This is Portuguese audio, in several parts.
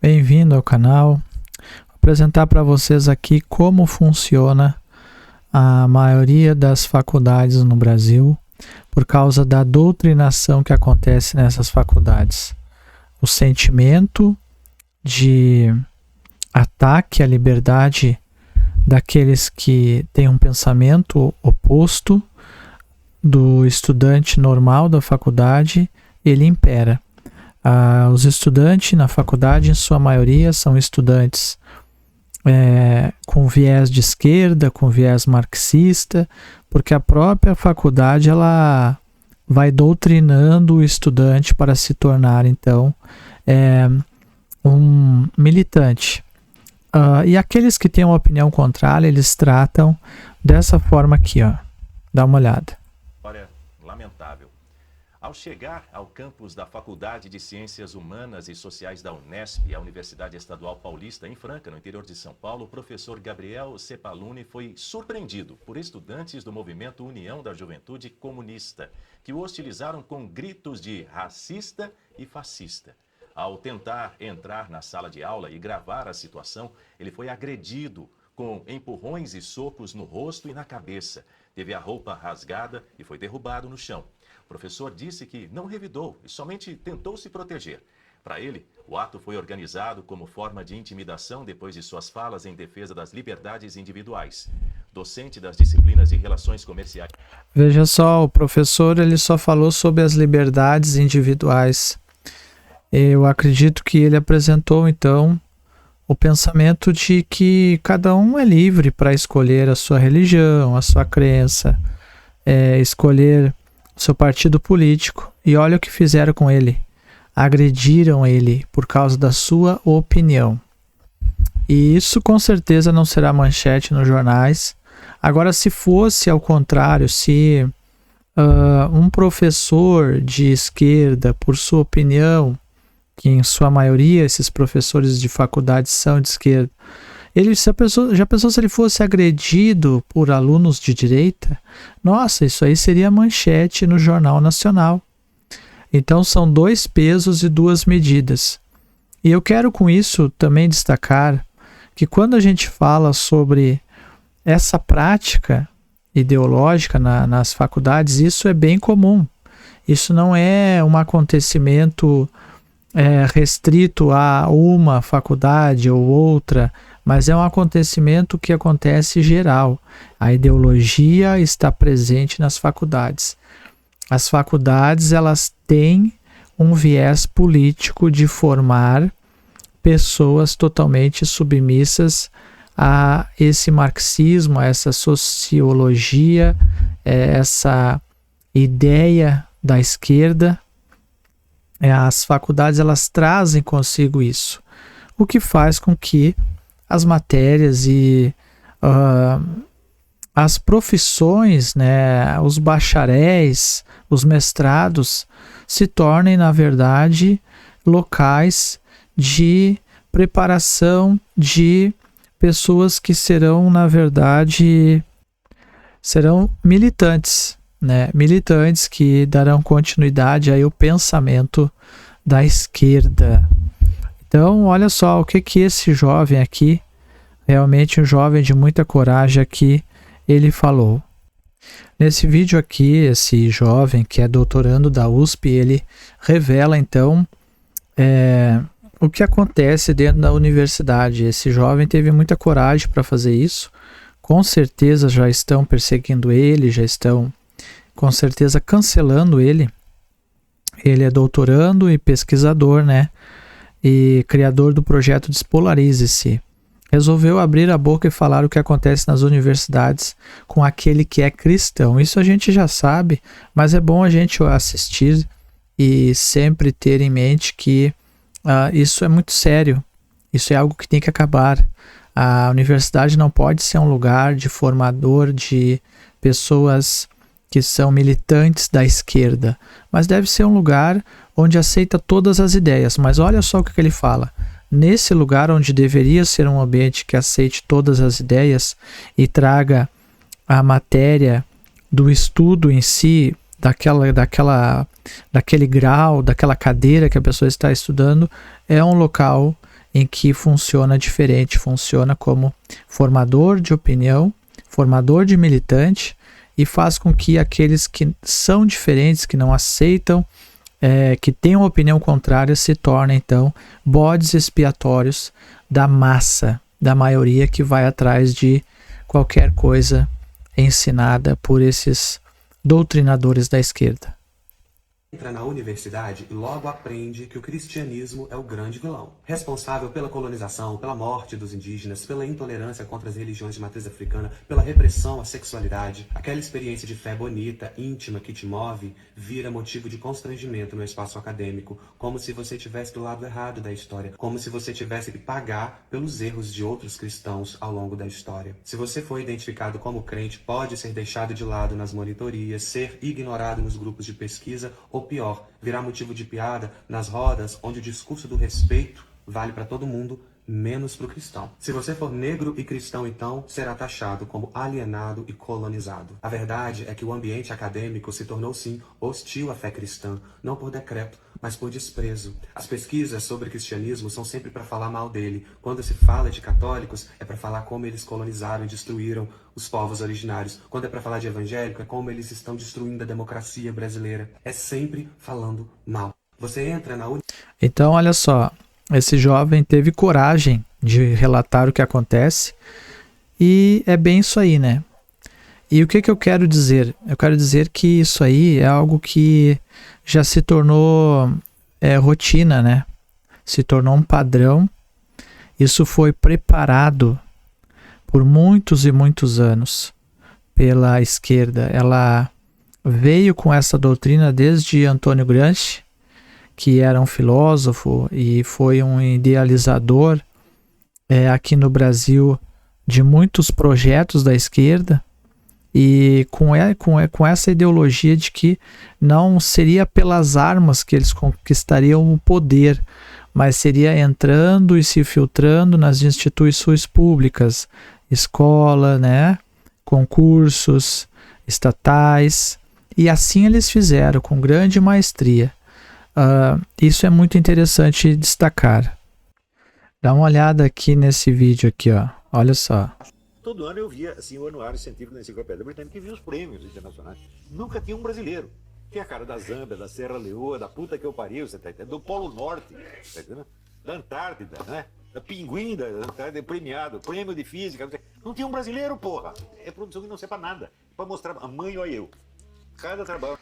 Bem-vindo ao canal. Vou apresentar para vocês aqui como funciona a maioria das faculdades no Brasil por causa da doutrinação que acontece nessas faculdades. O sentimento de ataque à liberdade daqueles que têm um pensamento oposto do estudante normal da faculdade, ele impera. Os estudantes na faculdade, em sua maioria, são estudantes com viés de esquerda, com viés marxista, porque a própria faculdade ela vai doutrinando o estudante para se tornar, então, um militante. E aqueles que têm uma opinião contrária, eles tratam dessa forma aqui, ó. Dá uma olhada. Olha, lamentável. Ao chegar ao campus da Faculdade de Ciências Humanas e Sociais da Unesp, a Universidade Estadual Paulista, em Franca, no interior de São Paulo, o professor Gabriel Cepaluni foi surpreendido por estudantes do movimento União da Juventude Comunista, que o hostilizaram com gritos de racista e fascista. Ao tentar entrar na sala de aula e gravar a situação, ele foi agredido com empurrões e socos no rosto e na cabeça. Teve a roupa rasgada e foi derrubado no chão. O professor disse que não revidou e somente tentou se proteger. Para ele, o ato foi organizado como forma de intimidação depois de suas falas em defesa das liberdades individuais. Docente das disciplinas de relações comerciais. Veja só, o professor ele só falou sobre as liberdades individuais. Eu acredito que ele apresentou, então, o pensamento de que cada um é livre para escolher a sua religião, a sua crença, escolher o seu partido político. E olha o que fizeram com ele. Agrediram ele por causa da sua opinião. E isso com certeza não será manchete nos jornais. Agora, se fosse ao contrário, se um professor de esquerda, por sua opinião, que em sua maioria esses professores de faculdade são de esquerda, já pensou se ele fosse agredido por alunos de direita? Nossa, isso aí seria manchete no Jornal Nacional. Então são dois pesos e duas medidas. E eu quero com isso também destacar que quando a gente fala sobre essa prática ideológica nas faculdades, isso é bem comum. Isso não é um acontecimento restrito a uma faculdade ou outra, mas é um acontecimento que acontece geral. A ideologia está presente nas faculdades. As faculdades elas têm um viés político de formar pessoas totalmente submissas a esse marxismo, a essa sociologia, essa ideia da esquerda. As faculdades elas trazem consigo isso, o que faz com que as matérias e as profissões, né, os bacharéis, os mestrados, se tornem, na verdade, locais de preparação de pessoas que serão, na verdade, serão militantes. Né, militantes que darão continuidade aí ao pensamento da esquerda. Então, olha só o que esse jovem aqui, realmente um jovem de muita coragem aqui, ele falou. Nesse vídeo aqui, esse jovem que é doutorando da USP, ele revela então o que acontece dentro da universidade. Esse jovem teve muita coragem para fazer isso. Com certeza já estão perseguindo ele, já estão com certeza cancelando ele. Ele é doutorando e pesquisador, né? E criador do projeto Despolarize-se. Resolveu abrir a boca e falar o que acontece nas universidades com aquele que é cristão. Isso a gente já sabe, mas é bom a gente assistir e sempre ter em mente que isso é muito sério. Isso é algo que tem que acabar. A universidade não pode ser um lugar de formador de pessoas que são militantes da esquerda, mas deve ser um lugar onde aceita todas as ideias. Mas olha só o que ele fala. Nesse lugar onde deveria ser um ambiente que aceite todas as ideias e traga a matéria do estudo em si, daquele grau, daquela cadeira que a pessoa está estudando, é um local em que funciona diferente, funciona como formador de opinião, formador de militante, e faz com que aqueles que são diferentes, que não aceitam, que têm uma opinião contrária, se tornem então bodes expiatórios da massa, da maioria que vai atrás de qualquer coisa ensinada por esses doutrinadores da esquerda. Entra na universidade e logo aprende que o cristianismo é o grande vilão, responsável pela colonização, pela morte dos indígenas, pela intolerância contra as religiões de matriz africana, pela repressão à sexualidade. Aquela experiência de fé bonita, íntima, que te move, vira motivo de constrangimento no espaço acadêmico, como se você estivesse do lado errado da história, como se você tivesse que pagar pelos erros de outros cristãos ao longo da história. Se você for identificado como crente, pode ser deixado de lado nas monitorias, ser ignorado nos grupos de pesquisa, ou pior, virar motivo de piada nas rodas onde o discurso do respeito vale para todo mundo, menos para o cristão. Se você for negro e cristão, então, será taxado como alienado e colonizado. A verdade é que o ambiente acadêmico se tornou, sim, hostil à fé cristã, não por decreto, mas por desprezo. As pesquisas sobre cristianismo são sempre para falar mal dele. Quando se fala de católicos, é para falar como eles colonizaram e destruíram os povos originários. Quando é para falar de evangélico, é como eles estão destruindo a democracia brasileira. É sempre falando mal. Você entra na... Então, olha só, esse jovem teve coragem de relatar o que acontece, e é bem isso aí, né? E o que eu quero dizer? Eu quero dizer que isso aí é algo que já se tornou rotina, né? Se tornou um padrão. Isso foi preparado por muitos e muitos anos pela esquerda. Ela veio com essa doutrina desde Antônio Gramsci, que era um filósofo e foi um idealizador aqui no Brasil de muitos projetos da esquerda, e com essa ideologia de que não seria pelas armas que eles conquistariam o poder, mas seria entrando e se filtrando nas instituições públicas, escola, né, concursos estatais, e assim eles fizeram com grande maestria. Isso é muito interessante destacar. Dá uma olhada aqui nesse vídeo aqui, ó. Olha só. Todo ano eu via assim, o Anuário Científico da Enciclopédia Britânica, e via os prêmios internacionais. Nunca tinha um brasileiro. Tinha a cara da Zâmbia, da Serra Leoa, da puta que eu pariu, você tá entendendo? Do Polo Norte, tá entendendo? Da Antártida, né? Da Pinguim da Antártida, premiado, prêmio de física. Não tinha um brasileiro, porra. É produção que não serve pra nada. Pra mostrar a mãe, olha eu. Cada trabalho.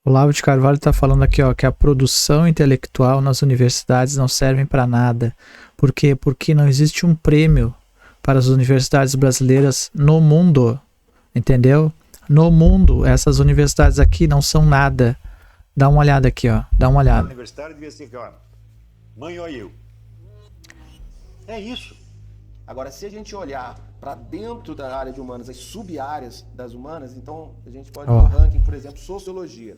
O Olavo de Carvalho está falando aqui, ó, que a produção intelectual nas universidades não serve para nada. Por quê? Porque não existe um prêmio para as universidades brasileiras no mundo, entendeu? No mundo, essas universidades aqui não são nada. Dá uma olhada aqui, ó, dá uma olhada. A universidade devia ser aqui, ó, mãe, olha eu. É isso. Agora, se a gente olhar para dentro da área de humanas, as sub-áreas das humanas, então a gente pode ver um ranking, por exemplo, sociologia.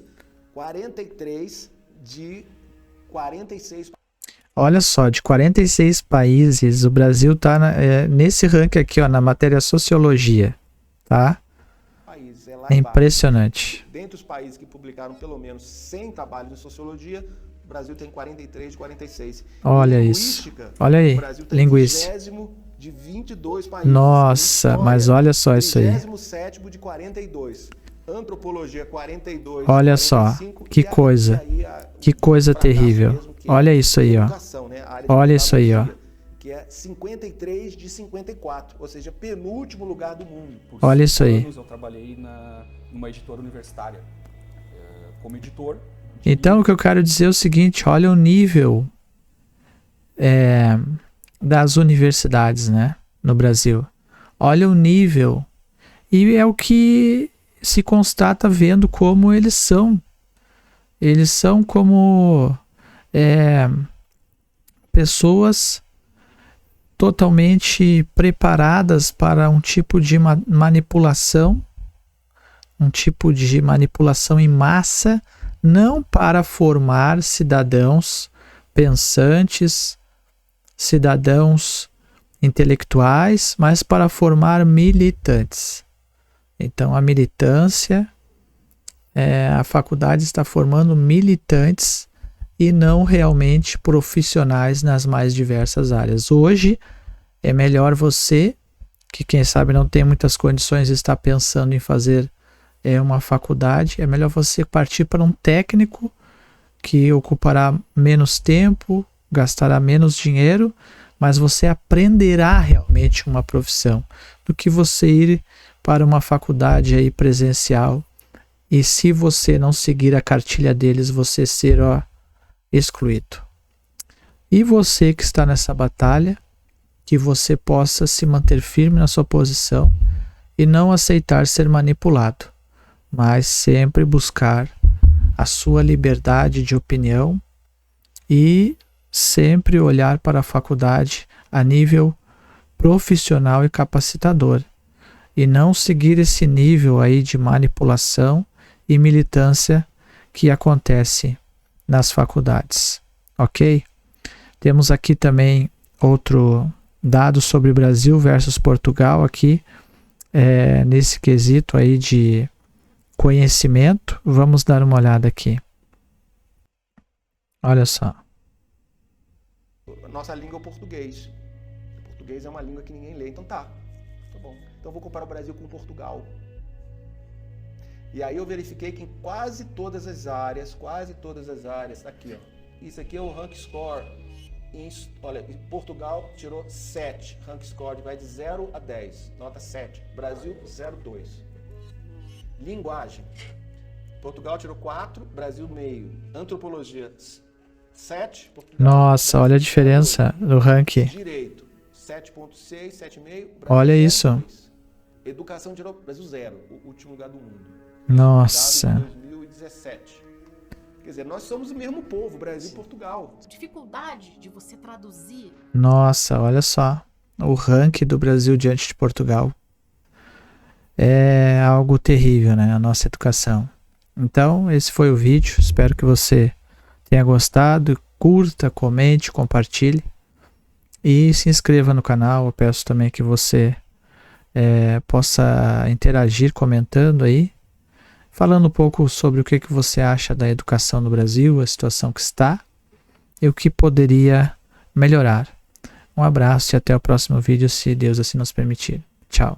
43 de 46. Olha só, de 46 países, o Brasil está nesse ranking aqui, ó, na matéria sociologia, tá? É impressionante. Dentre os países que publicaram pelo menos 100 trabalhos de sociologia, o Brasil tem 43 de 46. Olha isso. Olha aí, o Brasil tem linguística. 20º de 22 países. Nossa, mas olha só isso aí. 37º de 42. Antropologia 42. Olha só, que coisa. Que coisa terrível. Olha isso aí, ó. Olha isso aí, ó. Que é 53 de 54, ou seja, penúltimo lugar do mundo. Olha isso aí. Eu trabalhei numa editora universitária como editor. Então o que eu quero dizer é o seguinte, olha o nível das universidades, né, no Brasil. Olha o nível. E é o que se constata vendo como eles são. Eles são como pessoas totalmente preparadas para um tipo de manipulação, em massa, não para formar cidadãos pensantes, cidadãos intelectuais, mas para formar militantes. Então a militância, a faculdade está formando militantes e não realmente profissionais nas mais diversas áreas. Hoje é melhor você, que quem sabe não tem muitas condições e está pensando em fazer uma faculdade, é melhor você partir para um técnico que ocupará menos tempo, gastará menos dinheiro, mas você aprenderá realmente uma profissão, do que você ir para uma faculdade aí presencial e, se você não seguir a cartilha deles, você ser excluído. E você que está nessa batalha, que você possa se manter firme na sua posição e não aceitar ser manipulado, mas sempre buscar a sua liberdade de opinião e sempre olhar para a faculdade a nível profissional e capacitador, e não seguir esse nível aí de manipulação e militância que acontece nas faculdades, ok? Temos aqui também outro dado sobre Brasil versus Portugal aqui, nesse quesito aí de conhecimento. Vamos dar uma olhada aqui. Olha só. Nossa língua é o português. O português é uma língua que ninguém lê, então tá bom. Então eu vou comparar o Brasil com Portugal. E aí eu verifiquei que em quase todas as áreas, tá aqui, ó. Isso aqui é o rank score. Olha, Portugal tirou 7, rank score vai de 0 a 10, nota 7. Brasil 0,2. Linguagem. Portugal tirou 4, Brasil meio. Antropologia 7. Portugal, nossa, olha a diferença do ranking. Direito 7,6, 7,5. Olha isso. 2. Educação tirou Brasil 0, o último lugar do mundo. Nossa. Dado de 2017. Quer dizer, nós somos o mesmo povo, Brasil e Portugal. Dificuldade de você traduzir. Nossa, olha só. O ranking do Brasil diante de Portugal. É algo terrível, né? A nossa educação. Então, esse foi o vídeo. Espero que você tenha gostado. Curta, comente, compartilhe. E se inscreva no canal. Eu peço também que você possa interagir comentando aí, falando um pouco sobre o que você acha da educação no Brasil, a situação que está e o que poderia melhorar. Um abraço e até o próximo vídeo, se Deus assim nos permitir. Tchau.